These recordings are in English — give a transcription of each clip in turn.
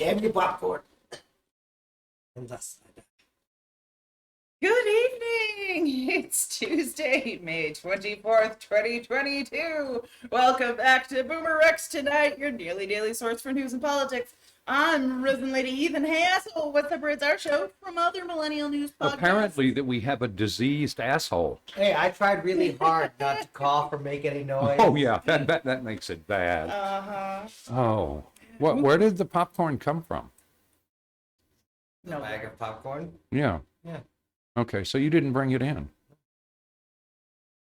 Damn you, popcorn. And thus I die. Good evening! It's Tuesday, May 24th, 2022. Welcome back to BoomerRexTonight, your nearly daily source for news and politics. I'm RisenLadyHeathen. Hey, asshole, what separates our show from other Millennial news podcasts? Apparently that we have a diseased asshole. Hey, I tried really hard not to cough or make any noise. Oh, yeah, that makes it bad. Oh. Where did the popcorn come from? No bag of popcorn? Yeah. Yeah. Okay, so you didn't bring it in.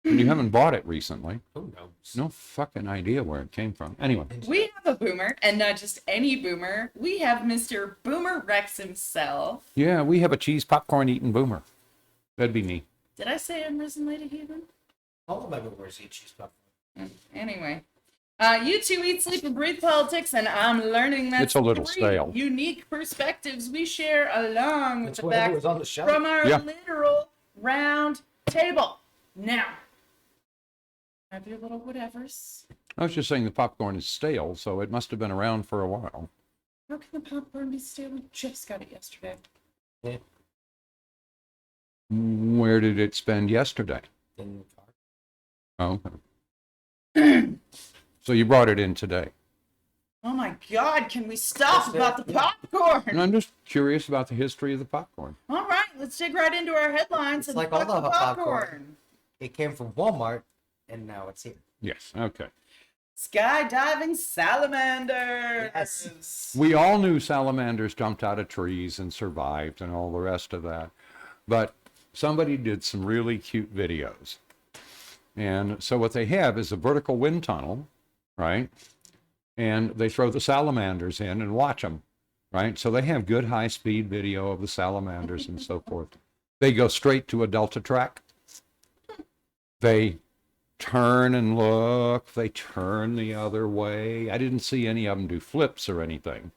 And you haven't bought it recently. Who knows? No fucking idea where it came from. Anyway. We have a boomer, and not just any boomer. We have Mr. Boomer Rex himself. Yeah, we have a cheese popcorn eating boomer. That'd be me. Did I say I'm RisenLadyHeathen? All of my boomers eat cheese popcorn. Anyway. You two eat, sleep, and breathe politics, and I'm learning that It's a little three stale. unique perspectives we share along with It's the whatever facts was on the shelf. from our Yeah. literal round table. Now, have your little whatevers. I was just saying the popcorn is stale, so it must have been around for a while. How can the popcorn be stale? We just got it yesterday. Yeah. Where did it spend yesterday? In the car. Oh, okay. So you brought it in today. Oh my God, can we stop That's about it. the Yeah. popcorn? And I'm just curious about the history of the popcorn. All right, let's dig right into our headlines It's and like all fuck the the popcorn. It came from Walmart, and now it's here. Yes, okay. Skydiving Salamanders. Yes. We all knew salamanders jumped out of trees and survived and all the rest of that. But somebody did some really cute videos. And so what they have is a vertical wind tunnel, right? And they throw the salamanders in and watch them, right? So they have good high-speed video of the salamanders and so forth. They go straight to a delta track. They turn and look. They turn the other way. I didn't see any of them do flips or anything.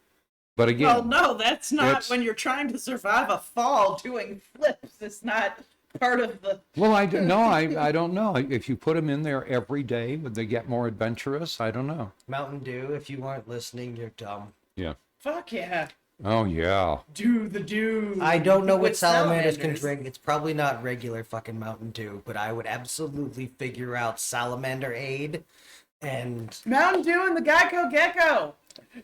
But again, Well, no, that's not it's- when you're trying to survive a fall doing flips. It's not part of the... well, I don't know. I don't know. If you put them in there every day, would they get more adventurous? I don't know. Mountain Dew, if you weren't listening, you're dumb. Yeah. Fuck yeah. Oh, yeah. Do the do. I don't know what With salamanders can drink. It's probably not regular fucking Mountain Dew, but I would absolutely figure out Salamander Aid and Mountain Dew and the Geico Gecko.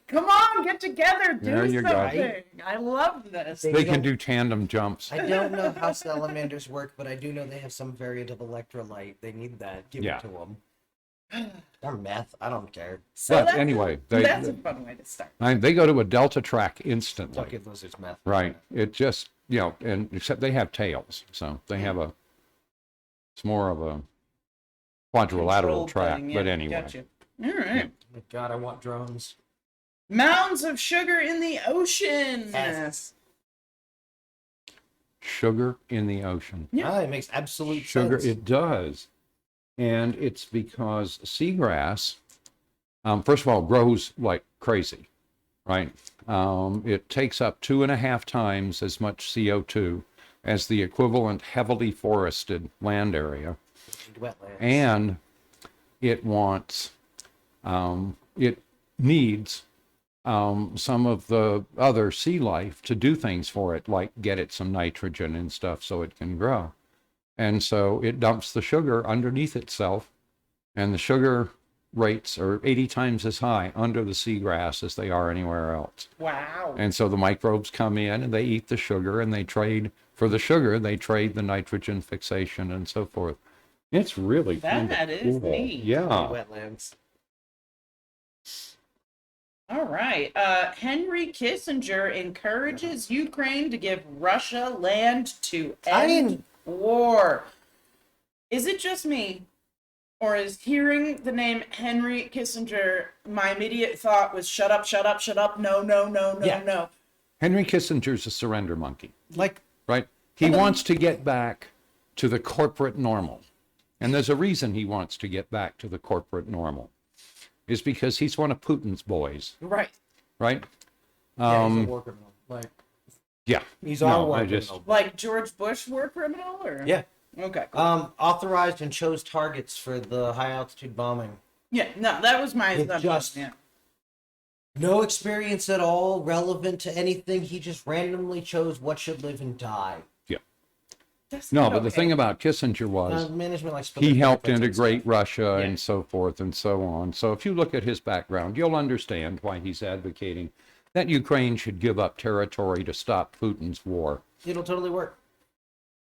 Come on, get together, do There you go. something. I love this. They They can don't- do tandem jumps. I don't know how salamanders work, but I do know they have some variant of electrolyte. They need that. Give Yeah. it to them. Or meth. I don't care. So But that's anyway, that's a fun way to start. they go to a delta track instantly. Don't give lizards meth. Right. It just, and except they have tails. So they have it's more of a quadrilateral Controlled track. thing, yeah, But anyway. Gotcha. All right. Oh my God, I want drones. Mounds of sugar in the ocean. Yes. Sugar in the ocean. Yeah. Ah, it makes absolute Sugar, sense. it does. And it's because seagrass, first of all, grows like crazy, right? It takes up 2.5 times as much CO2 as the equivalent heavily forested land area. Wetlands. And it needs some of the other sea life to do things for it, like get it some nitrogen and stuff so it can grow. And so it dumps the sugar underneath itself, and the sugar rates are 80 times as high under the seagrass as they are anywhere else. Wow. And so the microbes come in and they eat the sugar, and they trade for the sugar, they trade the nitrogen fixation and so forth. It's really kind That of is cool. neat. Yeah. Wetlands. All right. Henry Kissinger encourages Ukraine to give Russia land to end war. Is it just me? Or is hearing the name Henry Kissinger, my immediate thought was shut up, shut up, shut up, no, no, no, no, Yeah. no. Henry Kissinger's a surrender monkey, Like, right? He wants to get back to the corporate normal. And there's a reason he wants to get back to the corporate normal. Is because he's one of Putin's boys, Right. right? yeah, he's a war criminal. Like, Yeah. he's No, our war I just- criminal. Like George Bush war criminal? Or? Yeah. Okay. Cool. Authorized and chose targets for the high altitude bombing. Yeah, no, that was my It assumption. just- Yeah. No experience at all relevant to anything. He just randomly chose what should live and die. Yeah. That's No, not but the okay. thing about Kissinger was Management likes to put he their helped fingerprints on integrate stuff. Russia Yeah. and so forth and so on. So if you look at his background, you'll understand why he's advocating that Ukraine should give up territory to stop Putin's war. It'll totally work.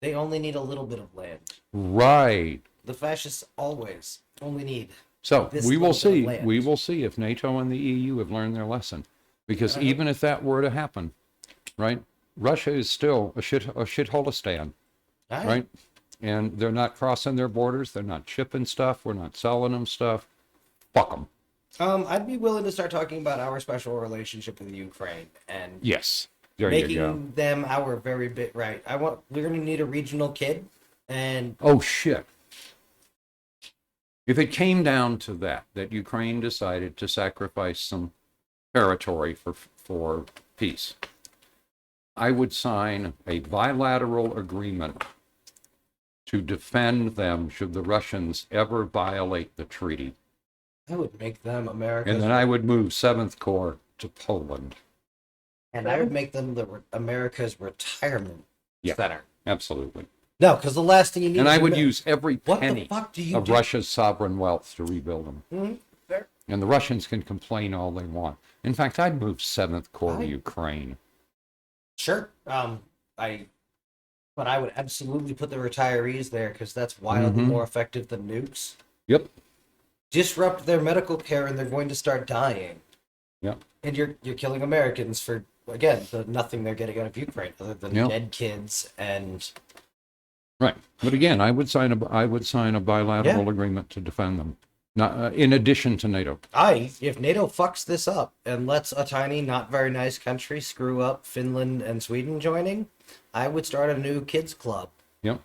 They only need a little bit of land. Right. The fascists always only need. So This we will little bit of see. land. We will see if NATO and the EU have learned their lesson. Because even if that were to happen, right, Russia is still a shitholistan, right? And they're not crossing their borders. They're not shipping stuff. We're not selling them stuff. Fuck them. I'd be willing to start talking about our special relationship with Ukraine and Yes. There you go. making them our very bit right. We're gonna need a regional kid, and Oh, shit. If it came down to that Ukraine decided to sacrifice some territory for peace, I would sign a bilateral agreement to defend them should the Russians ever violate the treaty. I would make them America's, And then I would move 7th Corps to Poland. and I would make them America's retirement Yeah. center. Absolutely. No, because the last thing you need. And is I would Amer- use every What the penny fuck do you of do? Russia's sovereign wealth to rebuild them. Mhm. Fair. And the Russians can complain all they want. In fact, I'd move 7th Corps to Ukraine. Sure. But I would absolutely put the retirees there because that's wildly Mhm. more effective than nukes. Yep. Disrupt their medical care, and they're going to start dying. Yep. And you're killing Americans for, again, the nothing they're getting out of Ukraine other than Yep. dead kids and. Right. But again, I would sign a bilateral agreement to defend them. Not in addition to NATO. If NATO fucks this up and lets a tiny, not very nice country screw up Finland and Sweden joining, I would start a new kids club. Yep.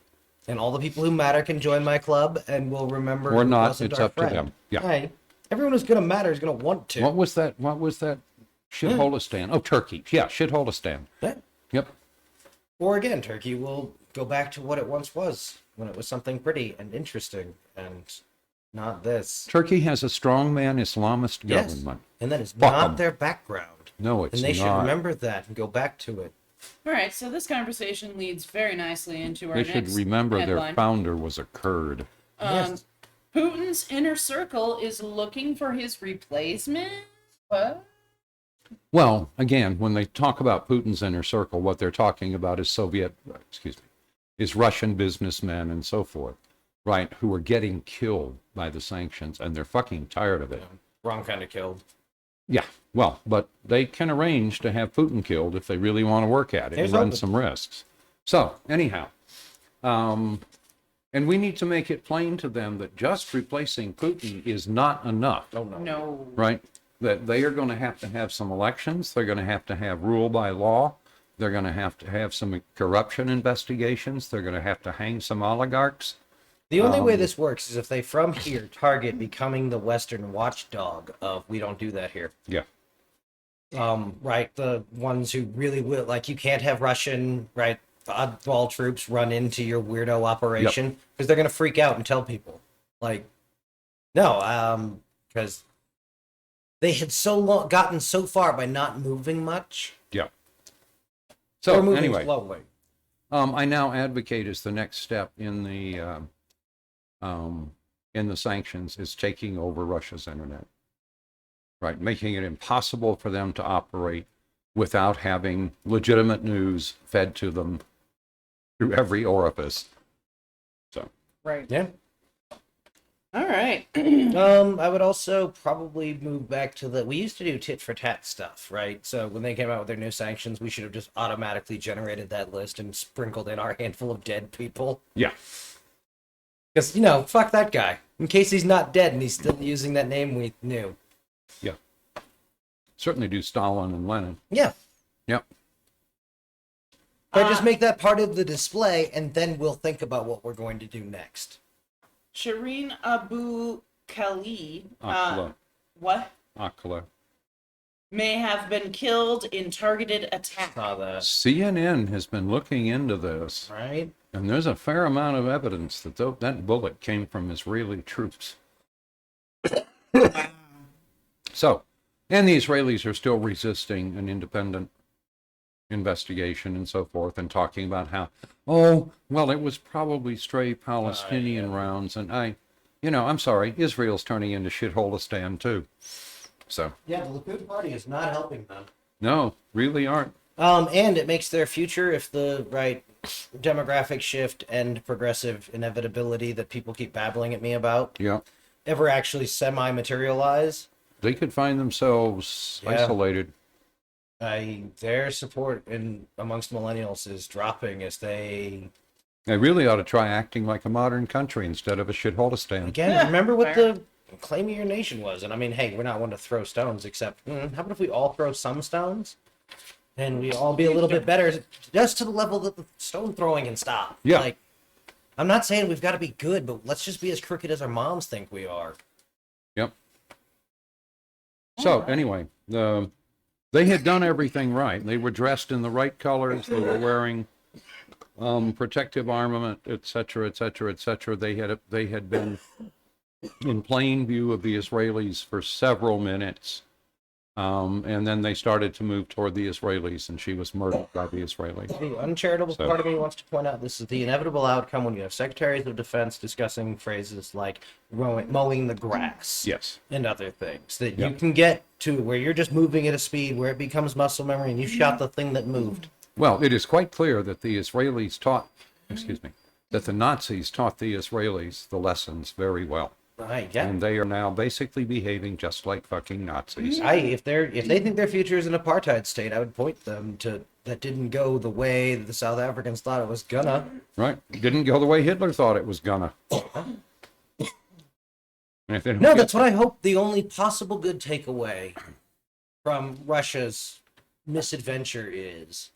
And all the people who matter can join my club, and we'll remember. Or who not, wasn't it's our up to friend. them. Yeah. Hey, everyone who's gonna matter is gonna want to. What was that shitholistan? Oh, Turkey. Yeah, shitholistan. Yeah. Yep. Or again, Turkey will go back to what it once was, when it was something pretty and interesting, and not this. Turkey has a strongman Islamist Yes. government. And that is Fuck not 'em. their background. No, it's And they should not. remember that and go back to it. All right, so this conversation leads very nicely into our They next should remember their headline. founder was a Kurd. Yes. Putin's inner circle is looking for his replacement. What? Well, again, when they talk about Putin's inner circle, what they're talking about is is Russian businessmen and so forth, right, who are getting killed by the sanctions, and they're fucking tired of it. Wrong kind of killed. Yeah, well, but they can arrange to have Putin killed if they really want to work at it Here's and run hoping. some risks. So, anyhow, and we need to make it plain to them that just replacing Putin is not enough. Oh, no. No. Right? That they are going to have some elections. They're going to have rule by law. They're going to have some corruption investigations. They're going to hang some oligarchs. The only way this works is if they, from here, target becoming the Western watchdog of we don't do that here. Yeah. Right, the ones who really will, like, you can't have Russian, right, oddball troops run into your weirdo operation because they're going to freak out and tell people. Like, no, because they had gotten so far by not moving much. Yeah. Or So moving anyway, slowly. I now advocate as the next step in the sanctions is taking over Russia's internet. Right, making it impossible for them to operate without having legitimate news fed to them through every orifice. So, Right. Yeah. All right. I would also probably move back to we used to do tit for tat stuff, right? So when they came out with their new sanctions, we should have just automatically generated that list and sprinkled in our handful of dead people. yeah, Because, fuck that guy. In case he's not dead and he's still using that name we knew. yeah. Certainly do Stalin and Lenin. Yeah. Yep. But just make that part of the display, and then we'll think about what we're going to do next. Shireen Abu Khali. Akla. What? Akla. May have been killed in targeted attack. Saw that. CNN has been looking into this, Right? and there's a fair amount of evidence that that bullet came from Israeli troops. So, And the Israelis are still resisting an independent investigation and so forth, and talking about how, oh, well, it was probably stray Palestinian rounds. And I'm sorry, Israel's turning into shitholistan too. So. Yeah, the Likud party is not helping them. No, really aren't. And it makes their future, if the right demographic shift and progressive inevitability that people keep babbling at me about Yeah. ever actually semi-materialize. They could find themselves isolated. Their support amongst millennials is dropping as they really ought to try acting like a modern country instead of a shitholistan. again remember what the claim of your nation was. And I mean, hey, we're not one to throw stones, except how about if we all throw some stones and we all be a little bit better, just to the level that the stone throwing can stop. Yeah. Like, I'm not saying we've got to be good, but let's just be as crooked as our moms think we are. Yep. So anyway, they had done everything right. They were dressed in the right colors. They were wearing protective armament, etc., etc., etc. They had been in plain view of the Israelis for several minutes, and then they started to move toward the Israelis, and she was murdered by the Israelis. The uncharitable part of me wants to point out this is the inevitable outcome when you have secretaries of defense discussing phrases like mowing the grass. Yes. And other things that you can get to where you're just moving at a speed where it becomes muscle memory and you shot the thing that moved. Well, it is quite clear that the Israelis that the Nazis taught the Israelis the lessons very well. Right, yeah. And they are now basically behaving just like fucking Nazis. If they think their future is an apartheid state, I would point them to that didn't go the way that the South Africans thought it was gonna. Right. Didn't go the way Hitler thought it was gonna. And if they don't No, get that's what I hope the only possible good takeaway from Russia's misadventure is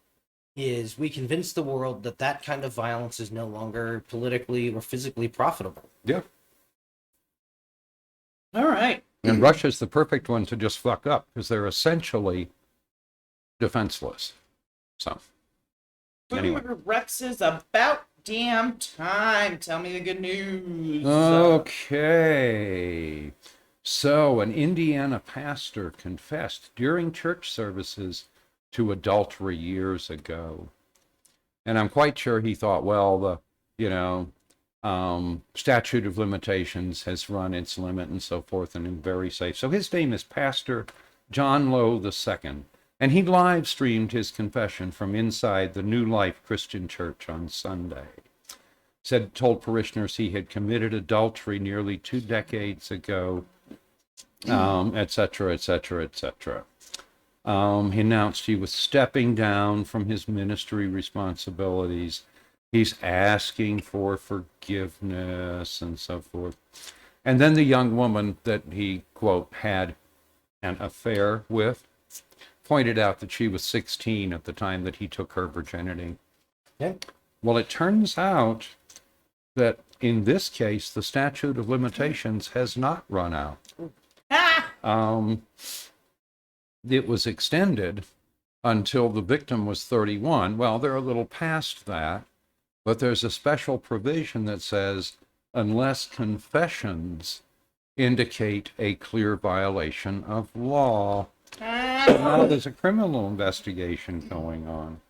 we convince the world that kind of violence is no longer politically or physically profitable. Yeah. All right. And Russia's the perfect one to just fuck up because they're essentially defenseless. So, anyway. Rex is about damn time. Tell me the good news. Okay. So, an Indiana pastor confessed during church services to adultery years ago. And I'm quite sure he thought, well, statute of limitations has run its limit and so forth, and I'm very safe. So his name is Pastor John Lowe II, and he live streamed his confession from inside the New Life Christian Church on Sunday. Told parishioners he had committed adultery nearly 2 decades ago, etc., etc., etc. He announced he was stepping down from his ministry responsibilities. He's asking for forgiveness and so forth. And then the young woman that he, quote, had an affair with pointed out that she was 16 at the time that he took her virginity. Yeah. Well, it turns out that in this case, the statute of limitations has not run out. It was extended until the victim was 31. Well, they're a little past that. But there's a special provision that says, unless confessions indicate a clear violation of law. Now there's a criminal investigation going on.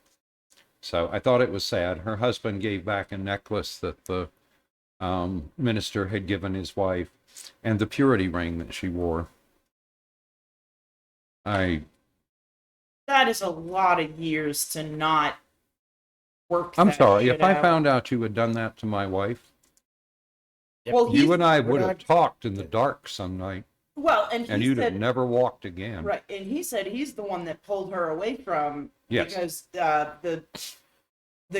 So I thought it was sad. Her husband gave back a necklace that the minister had given his wife and the purity ring that she wore. That is a lot of years to not work. I'm sorry, if I out. found out you had done that to my wife, Well, you and I would have talked in the dark some night, Well, and you'd have never walked again. Right, and he said he's the one that pulled her away from because the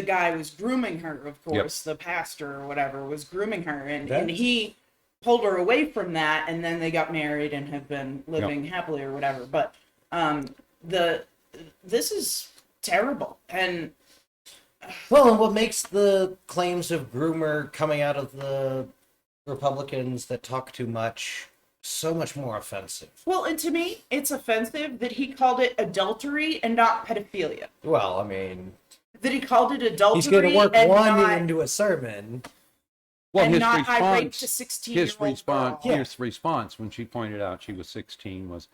guy was grooming her. Of course, the pastor or whatever was grooming her, and he pulled her away from that, and then they got married and have been living happily or whatever. But this is terrible, and well, and what makes the claims of groomer coming out of the Republicans that talk too much so much more offensive? Well, and to me, it's offensive that he called it adultery and not pedophilia. Well, I mean, that he called it adultery. He's going to work and one not, into a sermon. Well, and his not I raped response, a 16-year-old girl. his response when she pointed out she was 16 was,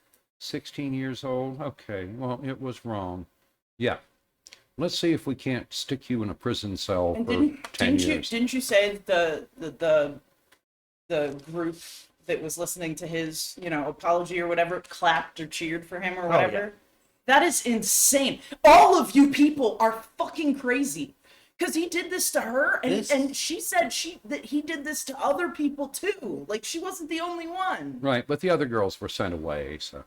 16 years old. Okay, well, it was wrong. Yeah. Let's see if we can't stick you in a prison cell And for 10 years. Didn't you say that the group that was listening to his, apology or whatever, clapped or cheered for him or whatever? yeah. That is insane. All of you people are fucking crazy. Because he did this to her, and she said that he did this to other people too. Like, she wasn't the only one. Right, but the other girls were sent away, so,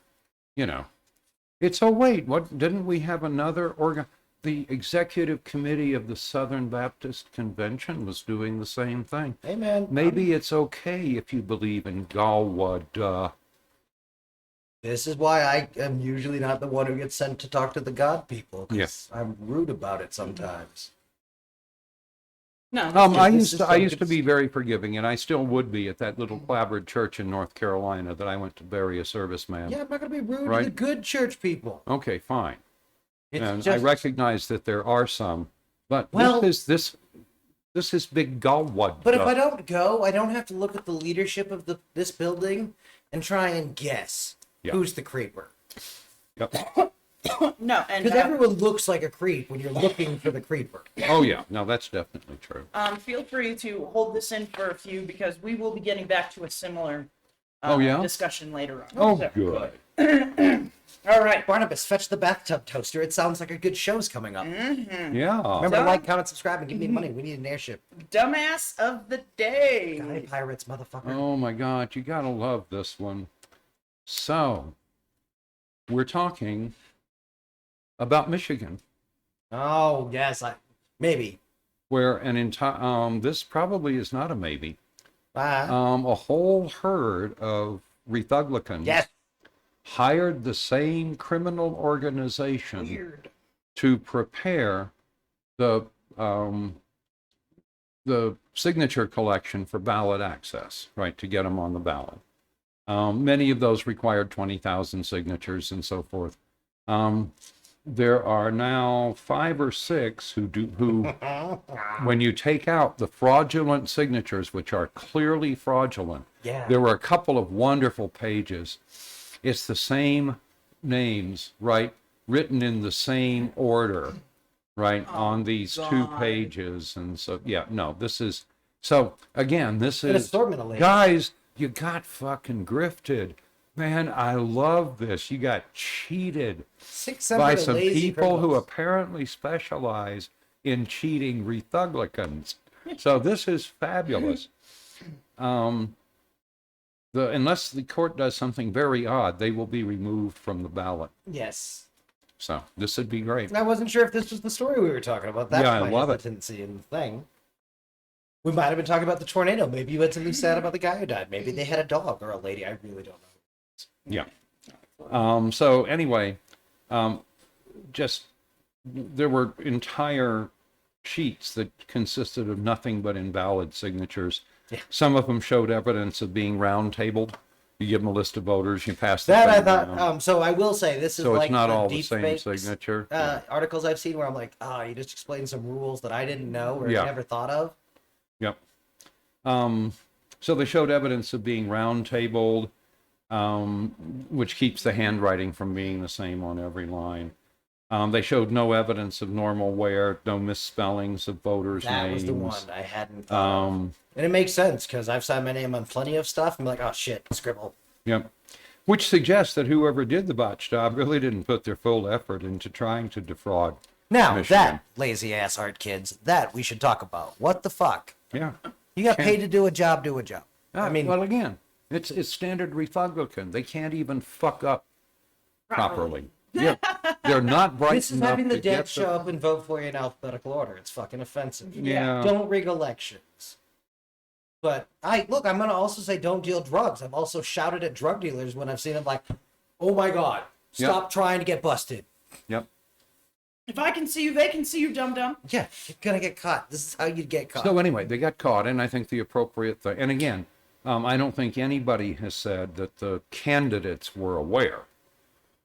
It's, oh, wait, what, didn't we have another the Executive Committee of the Southern Baptist Convention was doing the same thing. Hey, man. Maybe it's okay if you believe in Galwa, This is why I am usually not the one who gets sent to talk to the God people. 'Cause Yes. I'm rude about it sometimes. No. I this used is to so be very forgiving, and I still would be at that little clabbered church in North Carolina that I went to bury a serviceman. Yeah, I'm not going to be rude Right. to the good church people. Okay, fine. It's And just, I recognize that there are some, but Well- this is big Galwad. but if I don't go, I don't have to look at the leadership of this building and try and guess Yeah. who's the creeper. Yep. No, and Because everyone looks like a creep when you're looking for the creeper. Oh yeah, no, that's definitely true. feel free to hold this in for a few because we will be getting back to a similar Oh, yeah? discussion later on. Oh, So- good. All right. Barnabas, fetch the bathtub toaster. It sounds like a good show's coming up. Yeah. Remember to So- like, comment, subscribe, and give me money. We need an airship. Dumbass of the day. Guy pirates, motherfucker. Oh my God, you gotta love this one. So, we're talking about Michigan, Oh, yes, maybe. where an entire this probably is not a maybe. Ah, A whole herd of Republicans yes. hired the same criminal organization Weird. to prepare the signature collection for ballot access, right, to get them on the ballot. Many of those required 20,000 signatures and so forth. There are now 5 or 6 who, when you take out the fraudulent signatures, which are clearly fraudulent, Yeah. there were a couple of wonderful pages. It's the same names, right, written in the same order, right, on these 2 God. pages. And so, yeah, no, this is, so again, this An is, assortment of ladies. guys, you got fucking grifted. Man, I love this. You got cheated 6 by separate some lazy people who criminals. apparently specialize in cheating Republicans. So this is fabulous. Unless the court does something very odd, they will be removed from the ballot. Yes. So this would be great. I wasn't sure if this was the story we were talking about. That's Yeah, I my love it. hesitancy in the thing. We might have been talking about the tornado. Maybe you had something sad about the guy who died. Maybe they had a dog or a lady. I really don't know. Yeah. So anyway, just there were entire sheets that consisted of nothing but invalid signatures. Yeah. Some of them showed evidence of being round-tabled. You give them a list of voters, you pass the That I thing thought. around. So I will say this is So like it's not all the deep same fakes, signature. articles I've seen where I'm like, you just explained some rules that I didn't know or Yeah. never thought of. Yep. So they showed evidence of being round-tabled, which keeps the handwriting from being the same on every line. They showed no evidence of normal wear, no misspellings of voters' That names. was the one I hadn't thought of. And it makes sense because I've signed my name on plenty of stuff. I'm like, oh shit, scribble. Yep. Which suggests that whoever did the botch job really didn't put their full effort into trying to defraud Now Michigan. that lazy ass art kids, that we should talk about. What the fuck? Yeah. You got paid to do a job, do a job. I mean, well, again, it's standard Republican. They can't even fuck up properly. Yeah, they're not bright this is enough having the to get dead show up and vote for you in alphabetical order. It's fucking offensive. Yeah. Don't rig elections. But I'm gonna also say don't deal drugs. I've also shouted at drug dealers when I've seen them like, oh my god, stop trying to get busted. Yep. If I can see you, they can see you, dum dum. Yeah, you're gonna get caught. This is how you get caught. So anyway, they got caught, and I think the appropriate thing, and again, I don't think anybody has said that the candidates were aware,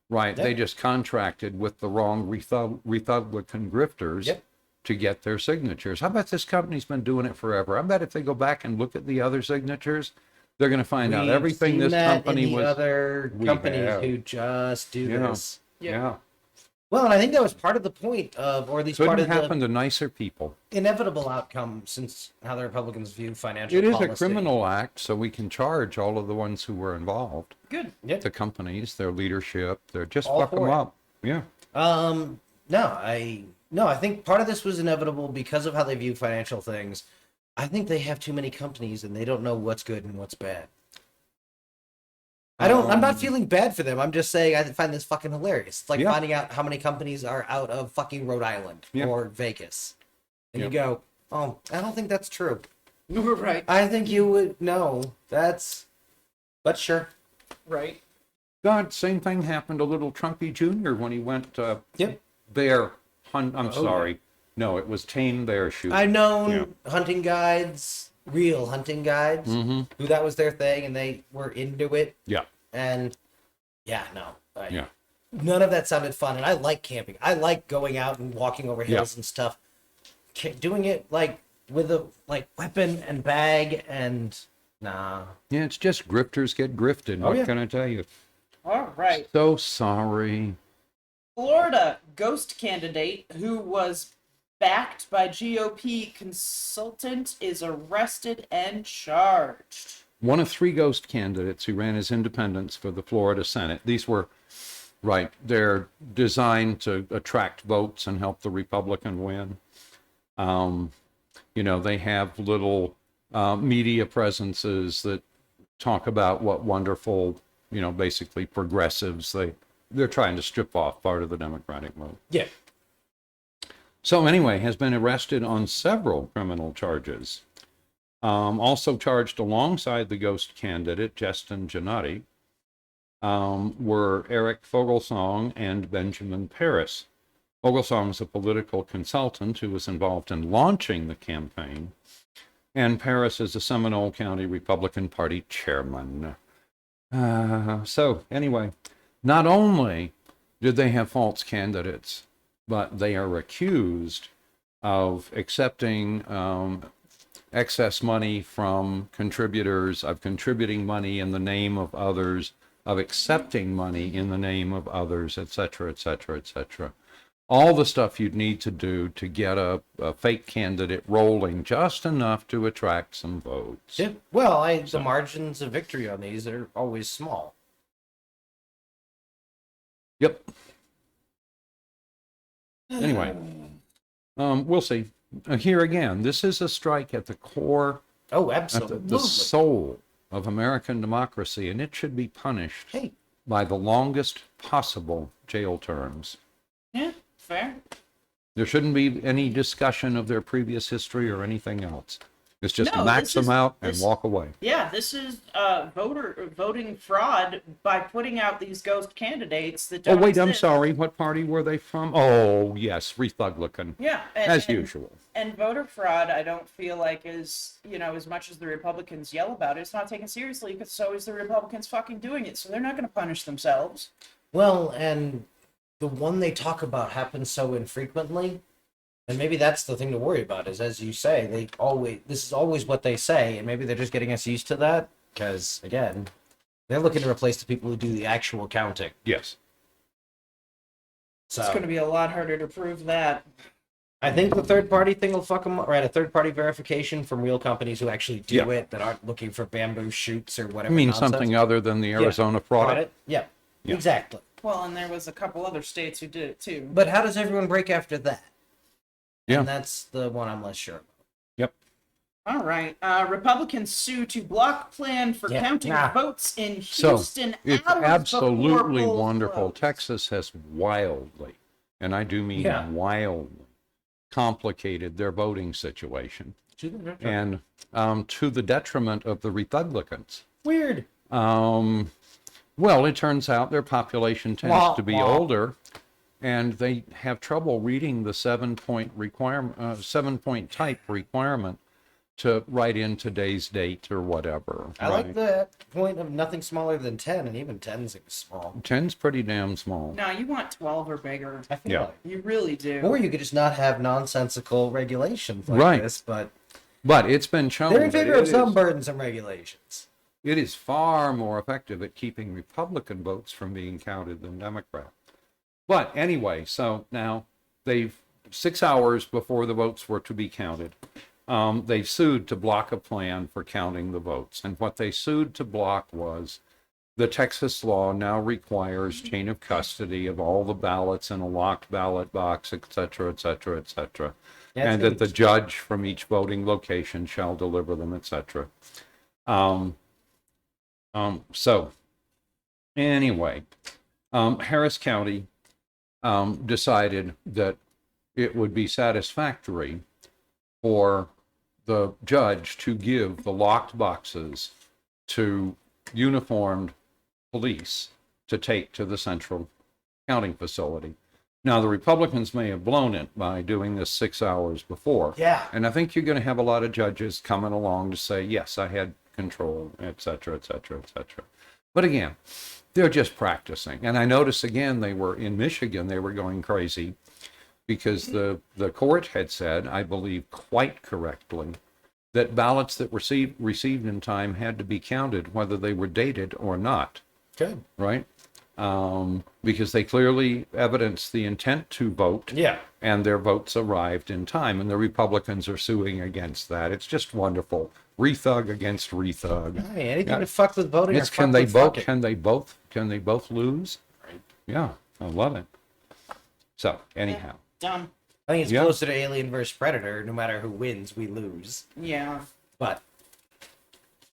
right? Yep. They just contracted with the wrong Republican grifters Yep. to get their signatures. I bet this company's been doing it forever. I bet if they go back and look at the other signatures, They're going to find out We've everything seen this that company in the was. other we companies have. who just do Yeah. this. Yeah. Well, and I think that was part of the point of, or at least part Couldn't of happen to nicer people. the inevitable outcome, since how the Republicans view financial It is policy. a criminal act, so we can charge all of the ones who were involved. Good. Yep. The companies, their leadership, they're just All fuck for them it. up. Yeah. No, I think part of this was inevitable because of how they view financial things. I think they have too many companies and they don't know what's good and what's bad. I'm not feeling bad for them. I'm just saying I find this fucking hilarious. It's like Yeah. finding out how many companies are out of fucking Rhode Island Yeah. or Vegas. And Yeah. you go, oh, I don't think that's true. We're right. I think you would know. But sure. Right. God, same thing happened to little Trumpy Jr. when he went Yep. bear hunt. I'm Oh, sorry. No, it was tame bear shooting. I've known hunting guides, real hunting guides, Mm-hmm. who that was their thing and they were into it. Yeah. And yeah, no. Yeah. None of that sounded fun. And I like camping. I like going out and walking over hills and stuff. Doing it like with a weapon and bag and nah. Yeah, it's just grifters get grifted. Oh, What yeah. can I tell you? All right. So sorry. Florida ghost candidate who was backed by GOP consultant is arrested and charged. One of 3 ghost candidates who ran as independents for the Florida Senate. These were, right, they're designed to attract votes and help the Republican win. They have little media presences that talk about what wonderful, basically progressives they're trying to strip off part of the Democratic vote. Yeah. So anyway, has been arrested on several criminal charges. Also charged alongside the ghost candidate, Justin Giannotti, were Eric Foglesong and Benjamin Paris. Foglesong is a political consultant who was involved in launching the campaign, and Paris is a Seminole County Republican Party chairman. So anyway, not only did they have false candidates, but they are accused of accepting excess money from contributors, of contributing money in the name of others, of accepting money in the name of others, etc., etc., etc. All the stuff you'd need to do to get a fake candidate rolling just enough to attract some votes. Yeah. Well, the margins of victory on these are always small. Yep. Anyway, we'll see. Here again, this is a strike at the core, Oh, at absolutely. the soul of American democracy, and it should be punished Hey, by the longest possible jail terms. Yeah, fair. There shouldn't be any discussion of their previous history or anything else. It's just No, max this them is- out and this- walk away. Yeah, this is voting fraud by putting out these ghost candidates that Oh, don't wait, I'm exist. sorry. What party were they from? Oh, yes, Republican, Yeah, as usual. And voter fraud, I don't feel like is, as much as the Republicans yell about it, it's not taken seriously because so is the Republicans fucking doing it. So they're not going to punish themselves. well, and the one they talk about happens so infrequently, and maybe that's the thing to worry about. Is, as you say, this is always what they say, and maybe they're just getting us used to that. Because again, they're looking to replace the people who do the actual counting. Yes. So It's going to be a lot harder to prove that. I think the third party thing will fuck them up, right? A third party verification from real companies who actually do Yeah. it, that aren't looking for bamboo shoots or I whatever. mean nonsense. something other than the Arizona fraud. Audit? Yeah, Yeah. exactly. Well, and there was a couple other states who did it too. But how does everyone break after that? Yeah. And that's the one I'm less sure about. Yep. All right. Republicans sue to block plan for Yeah. counting Nah. votes in So Houston. it's hours absolutely before polls wonderful. close. Texas has wildly, and I do mean Yeah. wildly, complicated their voting situation, and to the detriment of the Republicans. Weird. Well, it turns out their population tends Wah, to be wah. older, and they have trouble reading the 7-point requirement, 7-point type requirement to write in today's date or whatever. I like the point of nothing smaller than 10, and even 10's small. 10's pretty damn small. No, you want 12 or bigger. I feel Yeah. like. You really do. Or you could just not have nonsensical regulations like Right. this, but But it's been shown they're in that favor it of some is- burdensome regulations. it is far more effective at keeping Republican votes from being counted than Democrat. But anyway, so now they've 6 hours before the votes were to be counted, they sued to block a plan for counting the votes. And what they sued to block was the Texas law now requires chain of custody of all the ballots in a locked ballot box, et cetera, et cetera, et cetera. And that the judge from each voting location shall deliver them, et cetera. So anyway, Harris County decided that it would be satisfactory for the judge to give the locked boxes to uniformed police to take to the central counting facility. Now, the Republicans may have blown it by doing this 6 hours before. Yeah. And I think you're going to have a lot of judges coming along to say, yes, I had control, et cetera, et cetera, et cetera. But again, they're just practicing. And I notice again, they were in Michigan, they were going crazy because the court had said, I believe quite correctly, that ballots that were received in time had to be counted whether they were dated or not. Good. Right? Because they clearly evidenced the intent to vote. Yeah. And their votes arrived in time. And the Republicans are suing against that. It's just wonderful. Rethug against rethug. Hey, anything to fuck with voting. It's can they both lose? Right. Yeah, I love it. So anyhow. Done. I think it's closer to Alien vs. Predator. No matter who wins, we lose. Yeah. But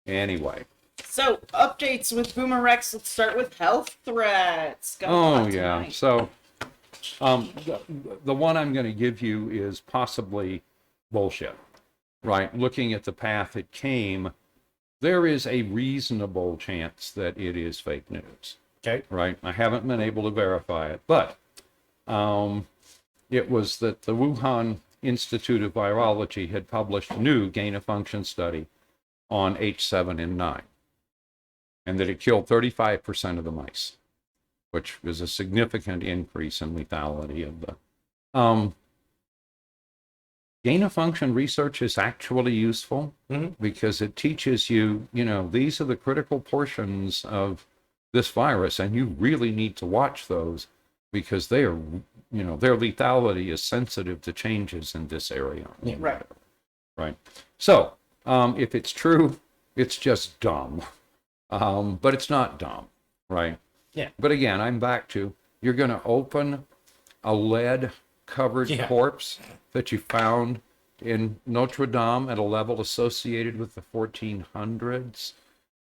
anyway. So, updates with Boomer Rex. Let's start with health threats. Oh, yeah. Tonight. So, the one I'm going to give you is possibly bullshit, right? Looking at the path it came, there is a reasonable chance that it is fake news. Okay. Right? I haven't been able to verify it, but it was that the Wuhan Institute of Virology had published a new gain-of-function study on H7N9. And that it killed 35% of the mice, which was a significant increase in lethality of the. Gain-of-function research is actually useful because it teaches you, these are the critical portions of this virus, and you really need to watch those because they are, their lethality is sensitive to changes in this area. Yeah. Right. Right. So, if it's true, it's just dumb. But it's not dumb, right? Yeah. But again, I'm back to, you're going to open a lead-covered corpse that you found in Notre Dame at a level associated with the 1400s.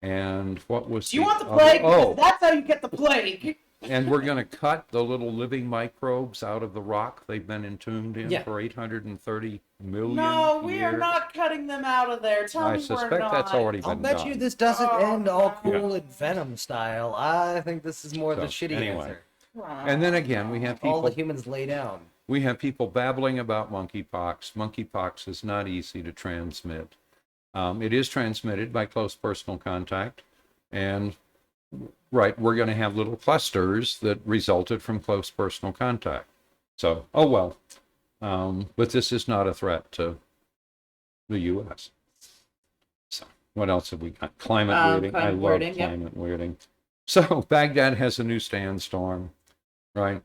And what was Do you want the plague? Because that's how you get the plague. And we're going to cut the little living microbes out of the rock they've been entombed in for 830 million No, we years. are not cutting them out of there. Tell me I we're suspect not. that's already been I'll bet done. you this doesn't end all cool and Venom style. I think this is more the shitty answer. And then again, we have people. All the humans lay down. We have people babbling about monkeypox. Monkeypox is not easy to transmit. It is transmitted by close personal contact. And, right, we're going to have little clusters that resulted from close personal contact. So, oh well. But this is not a threat to the U.S. So, what else have we got? Climate weirding. I love climate weirding. So, Baghdad has a new sandstorm, right?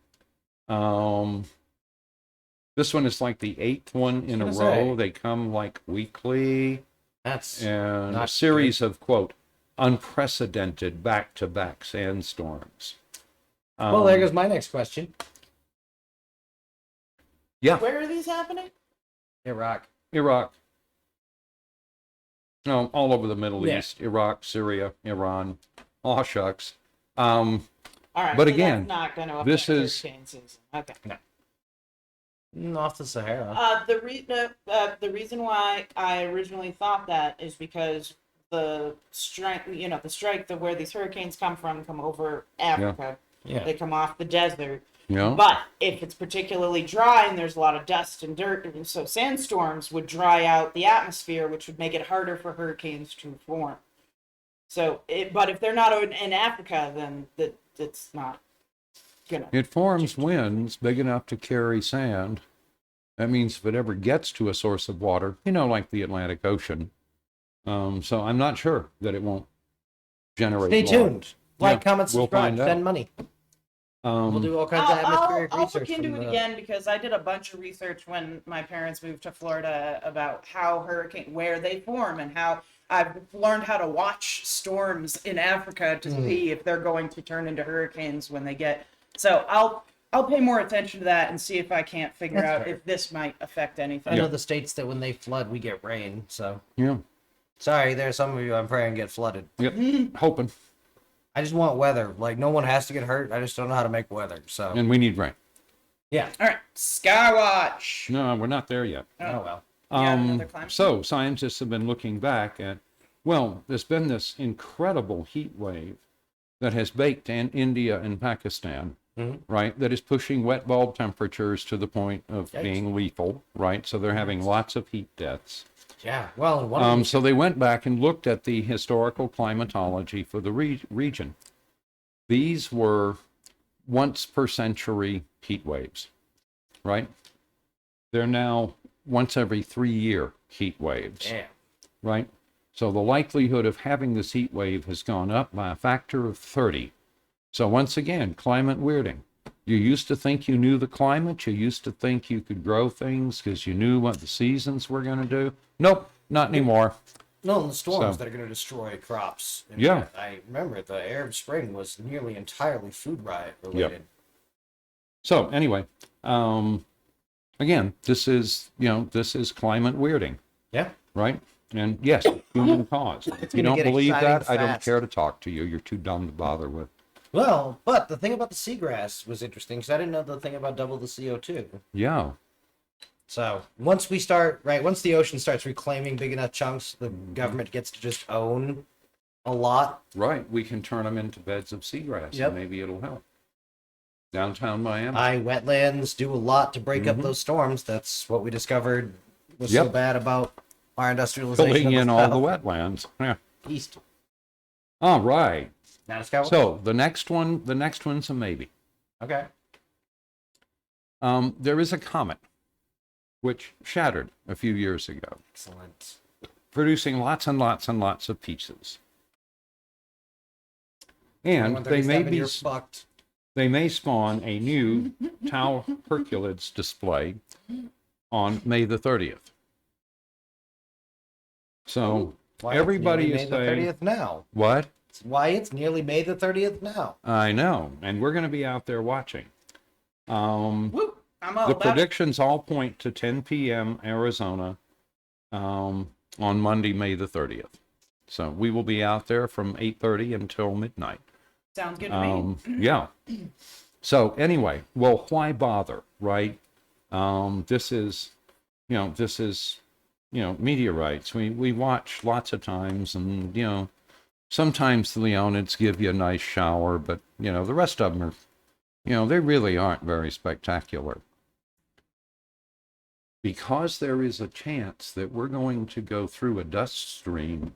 This one is like the 8th one in a row. They come like weekly. That's and a series of, quote, unprecedented back-to-back sandstorms. Well, there goes my next question. Yeah. Where are these happening? Iraq. No, all over the Middle East. Iraq, Syria, Iran. Aw, shucks. All right, but so again, that's not going to this is hurricane season. Okay. Off the Sahara. The reason why I originally thought that is because the strike, where these hurricanes come over Africa. Yeah. They come off the desert. Yeah. But if it's particularly dry and there's a lot of dust and dirt, so sandstorms would dry out the atmosphere, which would make it harder for hurricanes to form. So, but if they're not in Africa, then it's not gonna. It forms winds big enough to carry sand. That means if it ever gets to a source of water, like the Atlantic Ocean. So I'm not sure that it won't generate Stay more. tuned. Like, Yeah, comment, we'll subscribe, find out. send money. We'll do all kinds of atmospheric I'll research. look into from it the- again because I did a bunch of research when my parents moved to Florida about where they form and how I've learned how to watch storms in Africa to see if they're going to turn into hurricanes when they get. So I'll pay more attention to that and see if I can't figure That's out fair. if this might affect anything. I know the states that when they flood, we get rain. So Yeah. sorry, there's some of you I'm praying get flooded. Yep. Hoping. I just want weather. Like, no one has to get hurt. I just don't know how to make weather. So And we need rain. yeah. All right, Skywatch. No, we're not there yet. Oh well. Yeah, another climate. So scientists have been looking back at, well, there's been this incredible heat wave that has baked in India and Pakistan, right? That is pushing wet bulb temperatures to the point of Yikes. being lethal, right? So they're having lots of heat deaths. Yeah. Well, one of them. So they went back and looked at the historical climatology for the region. These were once per century heat waves, right? They're now once every 3-year heat waves, Damn. right? So the likelihood of having this heat wave has gone up by a factor of 30. So once again, climate weirding. You used to think you knew the climate. You used to think you could grow things because you knew what the seasons were going to do. Nope, not anymore. No, the storms So- that are going to destroy crops. And Yeah. I remember the Arab Spring was nearly entirely food riot related. So anyway, again, this is climate weirding, Yeah. right? And yes, human caused. If you gonna don't get believe exciting that, I don't fast. care to talk to you. You're too dumb to bother with. Well, but the thing about the seagrass was interesting because I didn't know the thing about double the CO2. Yeah. So once the ocean starts reclaiming big enough chunks, the government gets to just own a lot. Right. We can turn them into beds of seagrass Yep. and maybe it'll help. Downtown Miami. High wetlands do a lot to break up those storms. That's what we discovered was so Yep. bad about our industrialization. Filling of in the all the South. wetlands. Yeah. East. All right. Not a Skywatch? So the next one's a maybe. Okay. There is a comet which shattered a few years ago, Excellent. producing lots and lots and lots of pieces. And they 137, you're fucked. they may spawn a new Tau Hercules display on May the 30th. So Why it's everybody nearly is May the saying, 30th now. what? It's why it's nearly May the 30th now. I know, and we're going to be out there watching. Woo! I'm all The about it. predictions all point to 10 p.m. Arizona on Monday, May the 30th. So we will be out there from 8:30 until midnight. Sounds good to me. Yeah. So anyway, well, why bother, right? This is meteorites. We watch lots of times, and sometimes the Leonids give you a nice shower, but the rest of them are, they really aren't very spectacular. Because there is a chance that we're going to go through a dust stream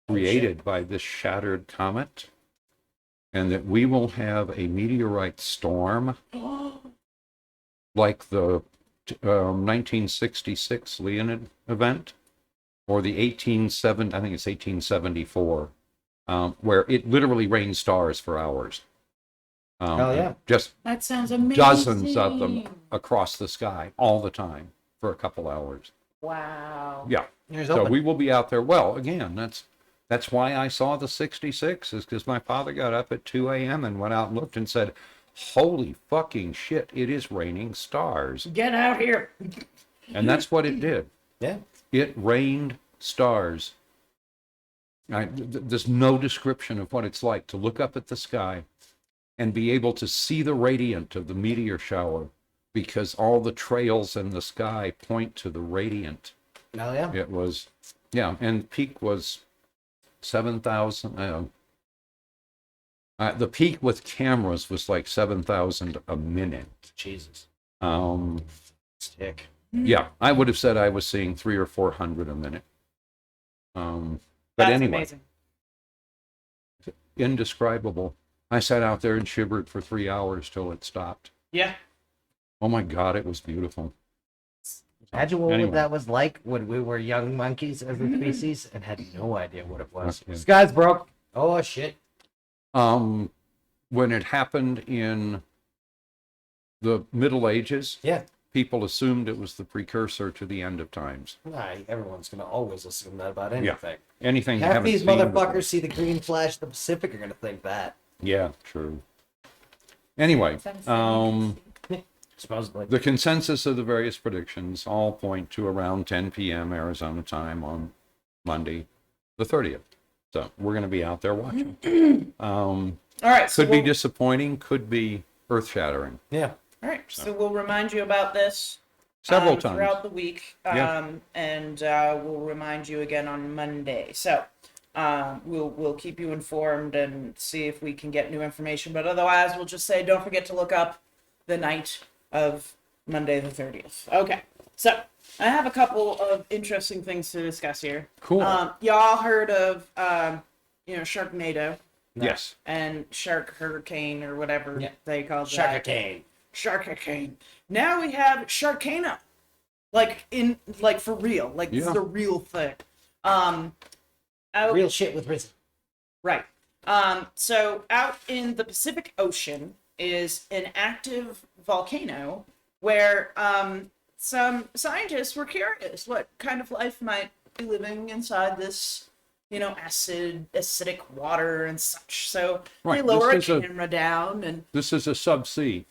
created by this shattered comet, and that we will have a meteorite storm like the 1966 Leonid event, or the 1874, where it literally rained stars for hours. Hell yeah. Just That sounds amazing. dozens of them across the sky all the time for a couple hours. Wow. Yeah. Here's So hoping. we will be out there. Well, again, that's why I saw the 66, is because my father got up at 2 a.m. and went out and looked and said, holy fucking shit, it is raining stars. Get out here. And that's what it did. Yeah. It rained stars. There's no description of what it's like to look up at the sky and be able to see the radiant of the meteor shower, because all the trails in the sky point to the radiant. Hell yeah. It was, yeah, and peak was 7,000. The peak with cameras was like 7,000 a minute. Jesus. Stick. Yeah, I would have said I was seeing 300 or 400 a minute. But That's anyway, amazing. indescribable. I sat out there and shivered for 3 hours till it stopped. Yeah. Oh my God, it was beautiful. Imagine what Anyway. that was like when we were young monkeys as a species and had no idea what it was. Yeah. Sky's broke. Oh shit. When it happened in the Middle Ages, Yeah. people assumed it was the precursor to the end of times. Nah, everyone's gonna always assume that about anything. Anything you Half haven't these seen motherfuckers before. see the green flash of the Pacific are gonna think that. Yeah, true. Anyway, Supposedly. the consensus of the various predictions all point to around 10 p.m. Arizona time on Monday, the 30th. So we're going to be out there watching. All right. So Could be disappointing, could be earth-shattering. Yeah. All right. So we'll remind you about this Several times. throughout the week. Yeah. And we'll remind you again on Monday. So we'll keep you informed and see if we can get new information. But otherwise, we'll just say don't forget to look up the night of Monday the 30th. Okay. So I have a couple of interesting things to discuss here. Cool. Y'all heard of Sharknado Yes. and Shark Hurricane or whatever Yeah. they call that. Sharkane. Sharkane. Now we have Sharkano. Like for real. Like this is a real thing. Real shit with Risen. Right. So out in the Pacific Ocean is an active volcano where some scientists were curious what kind of life might be living inside this, acidic water and such. So they Right, lower a this is camera down and This is a subsea.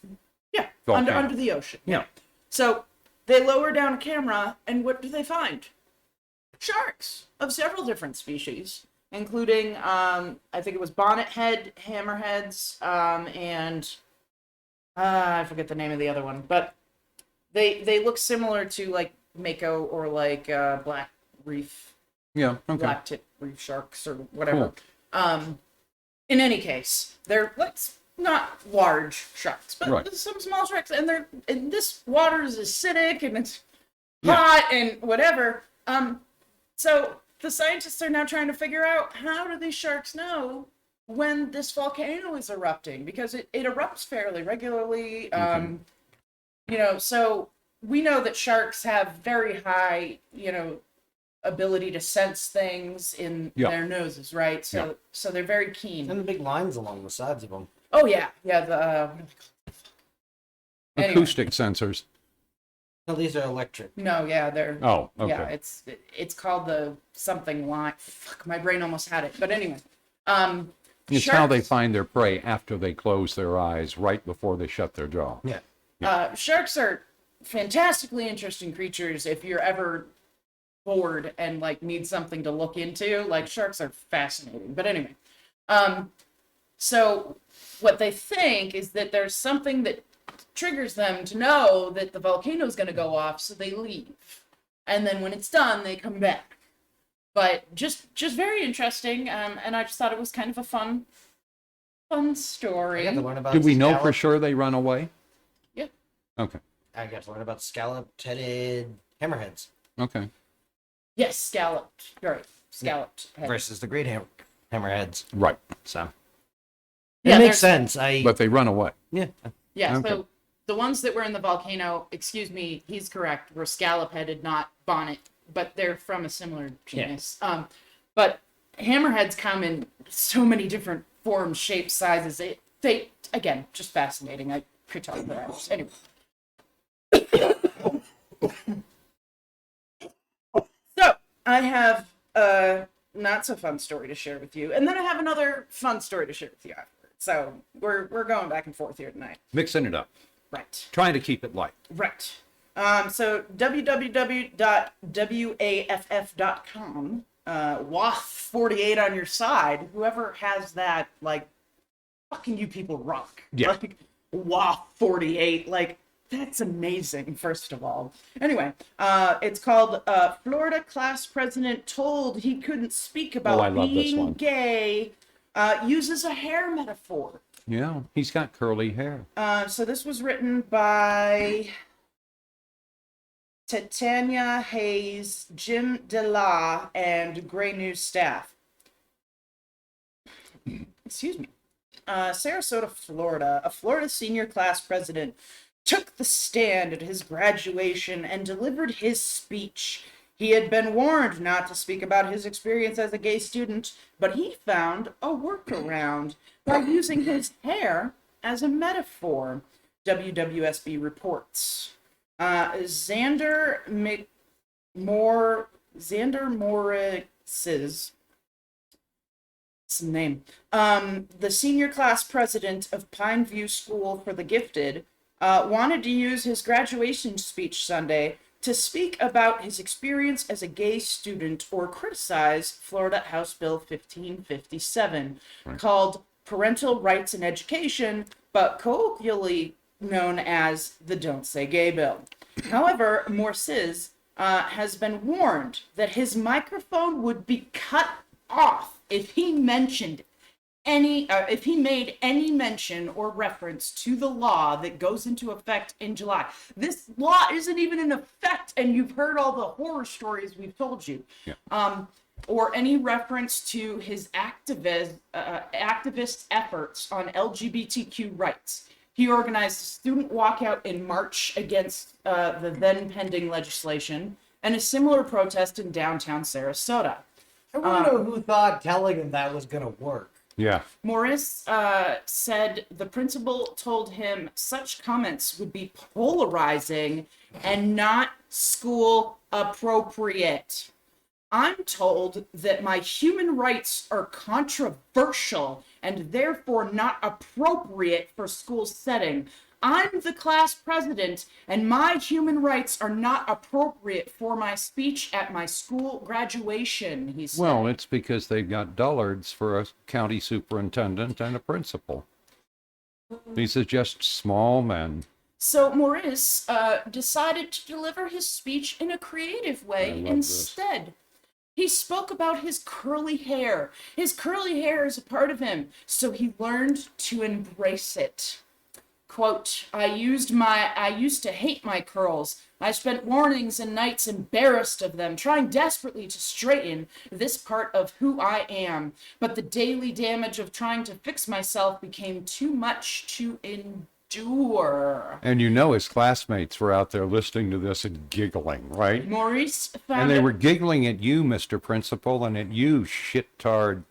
under volcano. the ocean. Yeah. So they lower down a camera and what do they find? Sharks of several different species, including I think it was bonnethead, hammerheads, and I forget the name of the other one, but they look similar to like mako or like black reef, Yeah, okay. black tip reef sharks or whatever. Cool. In any case, they're not large sharks, but Right. some small sharks, and this water is acidic and it's hot and whatever. So the scientists are now trying to figure out how do these sharks know when this volcano is erupting, because it erupts fairly regularly. So we know that sharks have very high, ability to sense things in their noses, right? So they're very keen. And the big lines along the sides of them. Oh yeah, the what are they called? Anyway. Acoustic sensors. No, these are electric. No, yeah, they're. Oh, okay. Yeah, it's called the something line. Fuck, my brain almost had it. But anyway, It's how they sharks- find their prey after they close their eyes, right before they shut their jaw. Yeah. Sharks are fantastically interesting creatures. If you're ever bored and need something to look into, sharks are fascinating. But anyway, so what they think is that there's something that triggers them to know that the volcano is going to go off, so they leave, and then when it's done, they come back. But just very interesting, and I just thought it was kind of a fun story. I got to learn about Do we know for scallop- sure they run away? Yeah. Okay. I got to learn about scalloped-headed hammerheads Yes, scalloped. Right, scalloped. head. versus the great hammerheads. Right. So Yeah, it makes there's- sense. But they run away. Yeah. Yeah, Okay. so the ones that were in the volcano, excuse me, he's correct, were scallop-headed, not bonnet, but they're from a similar genus. But hammerheads come in so many different forms, shapes, sizes. They again, just fascinating. I could talk for hours. Anyway. So I have a not so fun story to share with you, and then I have another fun story to share with you afterwards. So we're going back and forth here tonight. Mixing it up. Right. Trying to keep it light. Right. So www.waff.com, WAF48 on your side. Whoever has that, fucking you people rock. Yeah. WAF48, that's amazing, first of all. Anyway, it's called Florida Class President Told He Couldn't Speak About I love this Being one. Gay, uses a hair metaphor. Yeah, he's got curly hair. So this was written by Titania Hayes, Jim DeLa, and Gray News staff. Excuse me. Sarasota, Florida. A Florida senior class president took the stand at his graduation and delivered his speech. He had been warned not to speak about his experience as a gay student, but he found a workaround. by using his hair as a metaphor, WWSB reports. Xander Morris's name. The senior class president of Pineview School for the Gifted wanted to use his graduation speech Sunday to speak about his experience as a gay student or criticize Florida House Bill 1557, called Parental Rights in Education, but colloquially known as the Don't Say Gay Bill. However, Morsiz has been warned that his microphone would be cut off if he mentioned if he made any mention or reference to the law that goes into effect in July. This law isn't even in effect, and you've heard all the horror stories we've told you. Yeah. Or any reference to his activist efforts on LGBTQ rights. He organized a student walkout in March against the then pending legislation and a similar protest in downtown Sarasota. I want to know who thought telling him that was going to work. Yeah. Morris said the principal told him such comments would be polarizing and not school appropriate. I'm told that my human rights are controversial and therefore not appropriate for school setting. I'm the class president, and my human rights are not appropriate for my speech at my school graduation, he said. Well, it's because they've got dullards for a county superintendent and a principal. These are just small men. So Maurice decided to deliver his speech in a creative way instead. He spoke about his curly hair. His curly hair is a part of him, so he learned to embrace it. Quote, I used to hate my curls. I spent mornings and nights embarrassed of them, trying desperately to straighten this part of who I am. But the daily damage of trying to fix myself became too much to endure. And you know his classmates were out there listening to this and giggling, right? Maurice found And they were giggling at you, Mr. Principal, and at you, shit-tard.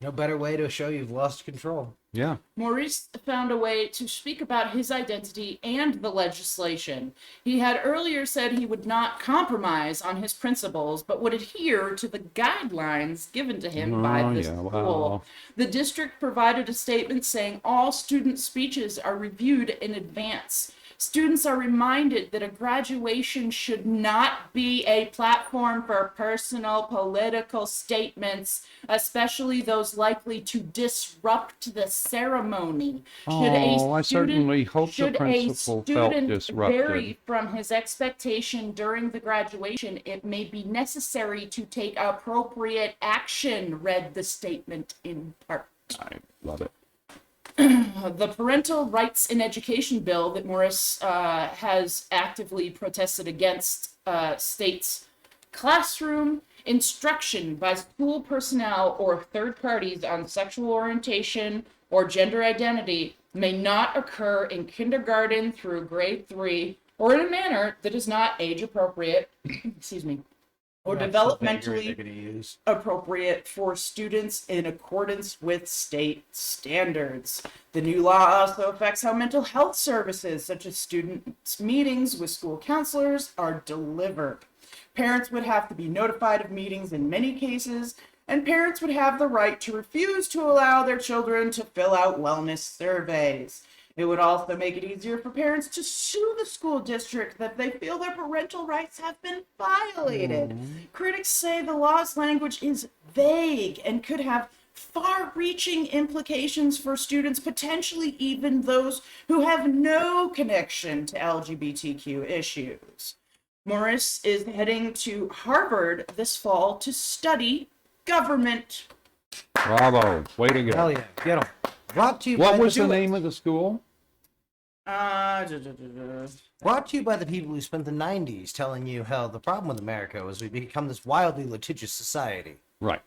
No better way to show you've lost control. Yeah. Maurice found a way to speak about his identity and the legislation. He had earlier said he would not compromise on his principles, but would adhere to the guidelines given to him by the school. Well. The district provided a statement saying all student speeches are reviewed in advance. Students are reminded that a graduation should not be a platform for personal political statements, especially those likely to disrupt the ceremony. I certainly hope the principal felt disrupted. Should a student vary from his expectation during the graduation, it may be necessary to take appropriate action, read the statement in part. I love it. The Parental Rights in Education bill that Morris has actively protested against states classroom instruction by school personnel or third parties on sexual orientation or gender identity may not occur in kindergarten through grade 3 or in a manner that is not age appropriate, excuse me, or developmentally appropriate for students in accordance with state standards. The new law also affects how mental health services, such as students' meetings with school counselors, are delivered. Parents would have to be notified of meetings in many cases, and parents would have the right to refuse to allow their children to fill out wellness surveys. It would also make it easier for parents to sue the school district that they feel their parental rights have been violated. Critics say the law's language is vague and could have far-reaching implications for students, potentially even those who have no connection to LGBTQ issues. Morris is heading to Harvard this fall to study government. Bravo. Way to go. Hell yeah. Get them. Brought to you What by was the name of the school? Brought to you by the people who spent the 90s telling you how the problem with America was we become this wildly litigious society. Right.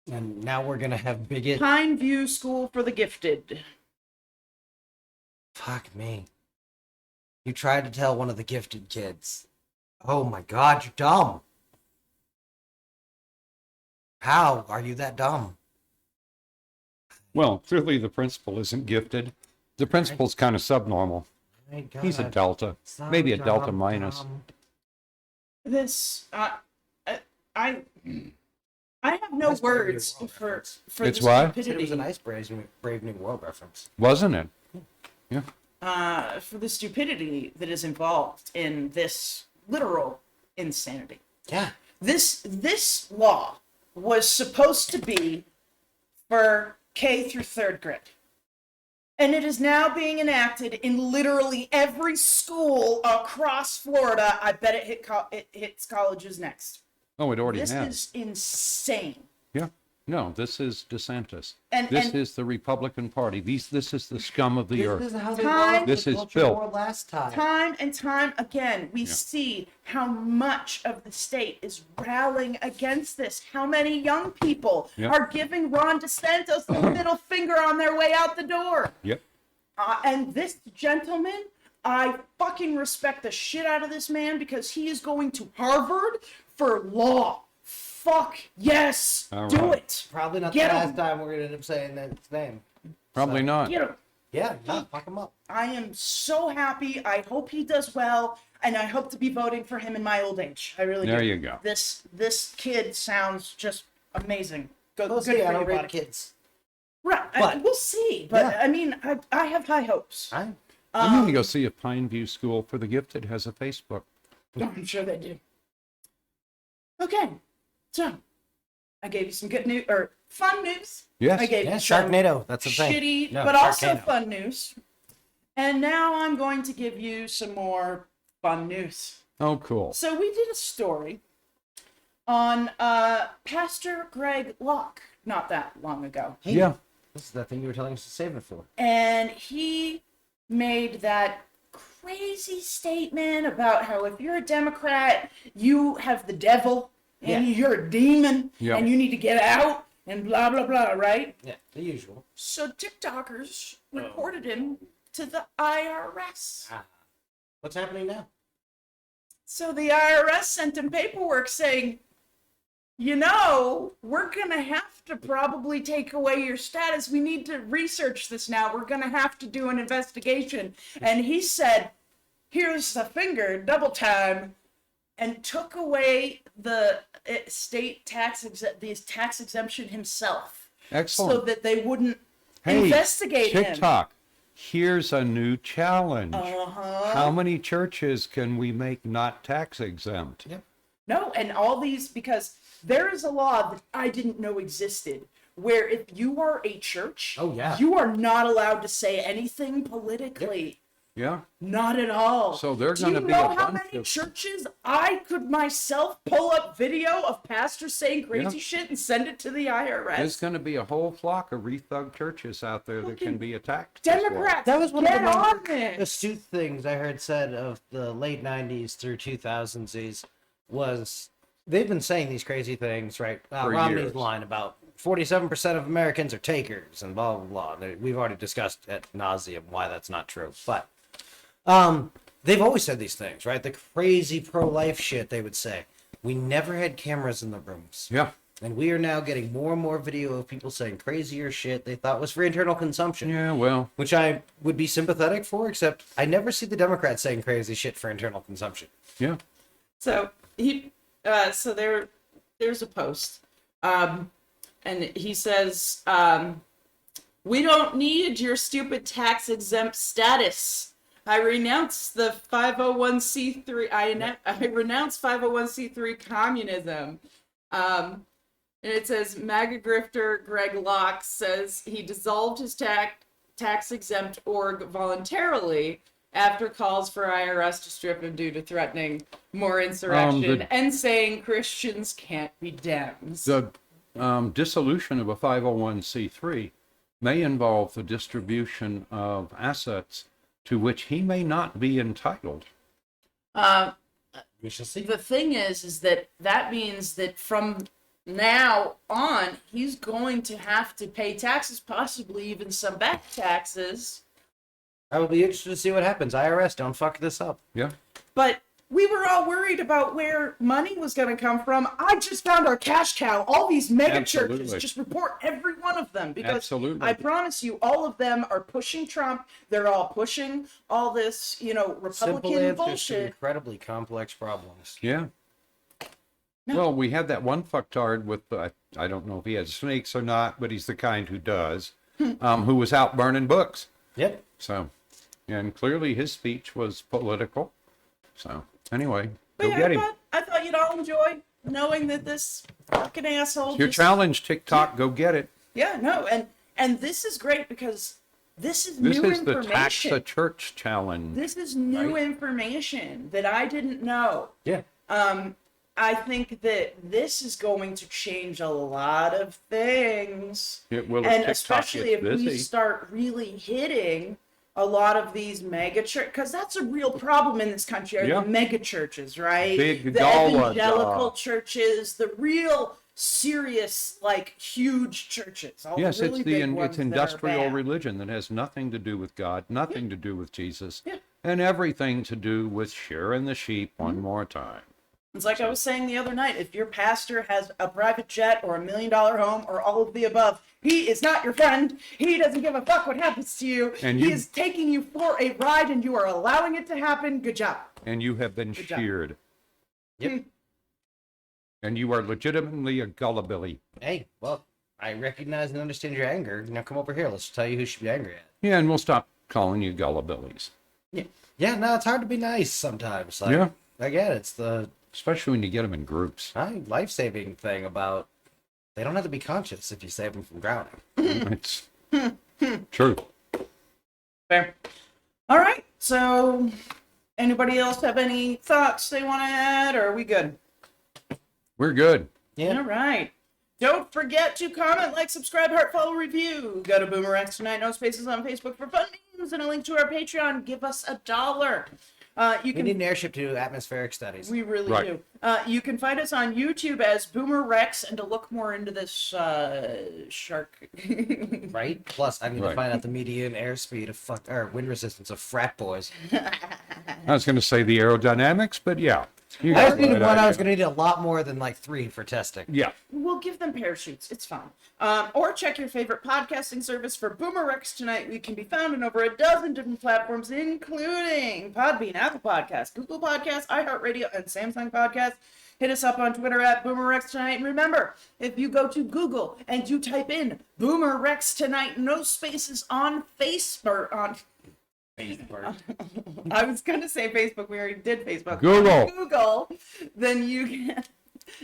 And now we're going to have bigot. Pineview School for the Gifted. Fuck me. You tried to tell one of the gifted kids. Oh my god, you're dumb. How are you that dumb? Well, clearly the principal isn't gifted. The principal's kind of subnormal. My God. He's a delta, So maybe a delta dumb, minus. dumb. This, I have no That's Brave New words World for reference. It's the what? It stupidity. was a nice Brave New World reference. Wasn't it? Yeah. For the stupidity that is involved in this literal insanity. Yeah. This law was supposed to be for K through third grade. And it is now being enacted in literally every school across Florida. I bet it hits colleges next. Oh, it already This has. is insane. Yeah. No, this is DeSantis. And- This and- is the Republican Party. This is the scum of the earth. This is how they Time- lost This the is culture filth. war last time. Time and time again, we Yeah. see how much of the state is rallying against this. How many young people Yeah. are giving Ron DeSantis the middle finger on their way out the door. Yep. And this gentleman, I fucking respect the shit out of this man because he is going to Harvard for law. Fuck yes, All do right. it. Probably not Get the 'em. last time we're gonna end up saying that name. Probably So- not. Get him. Yeah, no, fuck him up. I am so happy. I hope he does well, and I hope to be voting for him in my old age. I really do. There you go. This kid sounds just amazing. Good, We'll good see. for I don't you, rate buddy. kids. Right, But- we'll see. But Yeah. I mean, I have high hopes. I, I'm going to go see if Pineview School for the Gifted has a Facebook. I'm sure they do. Okay, so I gave you some good news or fun news. Yes. I gave yeah, you some Sharknado. That's the thing. shitty, No, but also Sharkano. fun news. And now I'm going to give you some more fun news. Oh, cool. So we did a story on Pastor Greg Locke not that long ago. Hey, Yeah. This is the thing you were telling us to save it for. And he made that crazy statement about how if you're a Democrat, you have the devil and Yeah. you're a demon Yeah. and you need to get out and blah, blah, blah, right? Yeah, the usual. So TikTokers reported him to the IRS. What's happening now? So the IRS sent him paperwork saying, you know, we're going to have to probably take away your status. We need to research this now. We're going to have to do an investigation. And he said, here's the finger, double time, and took away the state tax exemption himself. Excellent. So that they wouldn't Hey, investigate him. TikTok, here's a new challenge. Uh-huh. How many churches can we make not tax exempt? Yep. No, and all these, because there is a law that I didn't know existed, where if you are a church, Oh, yeah. you are not allowed to say anything politically. Yeah. Not at all. So they're Do gonna you be know a how bunch many of- churches I could myself pull up video of pastors saying crazy Yeah. shit and send it to the IRS? There's going to be a whole flock of rethug churches out there that can be attacked. this way. Democrats, That was one get of the on most this. astute things I heard said of the late 90s through 2000s was they've been saying these crazy things, right? For Romney's years. line about 47% of Americans are takers and blah, blah, blah. We've already discussed at nauseum why that's not true. But they've always said these things, right? The crazy pro-life shit they would say. We never had cameras in the rooms. Yeah. And we are now getting more and more video of people saying crazier shit they thought was for internal consumption. Yeah, well, Which I would be sympathetic for, except I never see the Democrats saying crazy shit for internal consumption. yeah. So there's a post, and he says, "We don't need your stupid tax exempt status. I renounce the 501c3. I renounce 501c3 communism." And it says MAGA grifter Greg Locke says he dissolved his tax exempt org voluntarily after calls for IRS to strip him due to threatening more insurrection and saying Christians can't be Dems. The dissolution of a 501c3 may involve the distribution of assets to which he may not be entitled. We shall see. The thing is that means that from now on, he's going to have to pay taxes, possibly even some back taxes. I will be interested to see what happens. IRS, don't fuck this up. Yeah. But we were all worried about where money was going to come from. I just found our cash cow. All these mega churches, Absolutely. just report every one of them, because Absolutely. I promise you, all of them are pushing Trump. They're all pushing all this, Simple Republican answers to bullshit. incredibly complex problems. Yeah. No. Well, we had that one fucktard with, I don't know if he has snakes or not, but he's the kind who does, who was out burning books. Yep. So, and clearly his speech was political. So, anyway, But go yeah, get him. I thought you'd all enjoy knowing that this fucking asshole. It's your challenge, TikTok. Go get it. Yeah, no, and this is great because this is This new is the information. Tax a Church challenge. This is new Right. information that I didn't know. Yeah. I think that this is going to change a lot of things. It will if And TikTok especially gets if we busy. start really hitting a lot of these mega churches, because that's a real problem in this country, are Yeah. the mega churches, right? Big the dollar evangelical job. churches, the real serious, huge churches. All Yes, really it's big it's ones that are industrial bad. religion that has nothing to do with God, nothing to do with Jesus, Yeah. and everything to do with shearing the sheep one more time. It's like I was saying the other night, if your pastor has a private jet or $1 million home or all of the above, he is not your friend. He doesn't give a fuck what happens to you. And he you- is taking you for a ride and you are allowing it to happen. Good job. And you have been Good job. sheared. Yep. And you are legitimately a gullibilly. Hey, well, I recognize and understand your anger. Now come over here. Let's tell you who should be angry at. Yeah, and we'll stop calling you gullibillies. Yeah, no, it's hard to be nice sometimes. Like, Yeah. Again, it's the Especially when you get them in groups. life-saving thing about they don't have to be conscious if you save them from drowning. It's true. Fair. All right. So, anybody else have any thoughts they want to add, or are we good? We're good. Yeah. All right. Don't forget to comment, like, subscribe, heart, follow, review. Go to BoomerRexTonight, no spaces on Facebook for fun memes, and a link to our Patreon. Give us $1. You We can. need an airship to do atmospheric studies. We really Right. do. You can find us on YouTube as BoomerRex, and to look more into this shark. Right? Plus, I need to Right. find out the median airspeed or wind resistance of frat boys. I was going to say the aerodynamics, but yeah. You I got just the needed right one. I idea. was going to need a lot more than 3 for testing. Yeah. We'll give them parachutes. It's fine. Or check your favorite podcasting service for BoomerRex Tonight. We can be found on over a dozen different platforms, including Podbean, Apple Podcasts, Google Podcasts, iHeartRadio, and Samsung Podcasts. Hit us up on Twitter at BoomerRexTonight. And remember, if you go to Google and you type in BoomerRexTonight, no spaces on Facebook, I was going to say Facebook. We already did Facebook. Google, then you can...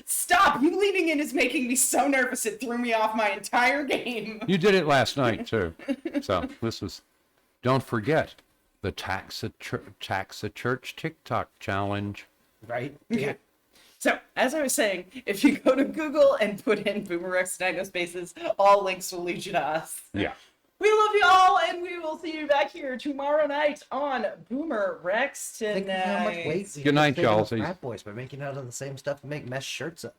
Stop! You leaning in is making me so nervous. It threw me off my entire game. You did it last night, too. So this was, don't forget, the Tax a Church TikTok challenge. Right? Okay. So, as I was saying, if you go to Google and put in BoomerRex Tonight, no spaces, all links will lead you to us. Yeah. We love you all, and we will see you back here tomorrow night on BoomerRex Tonight. Think of how much weight Good night, y'all. y'all. Frat boys by making out of the same stuff and make mesh shirts of.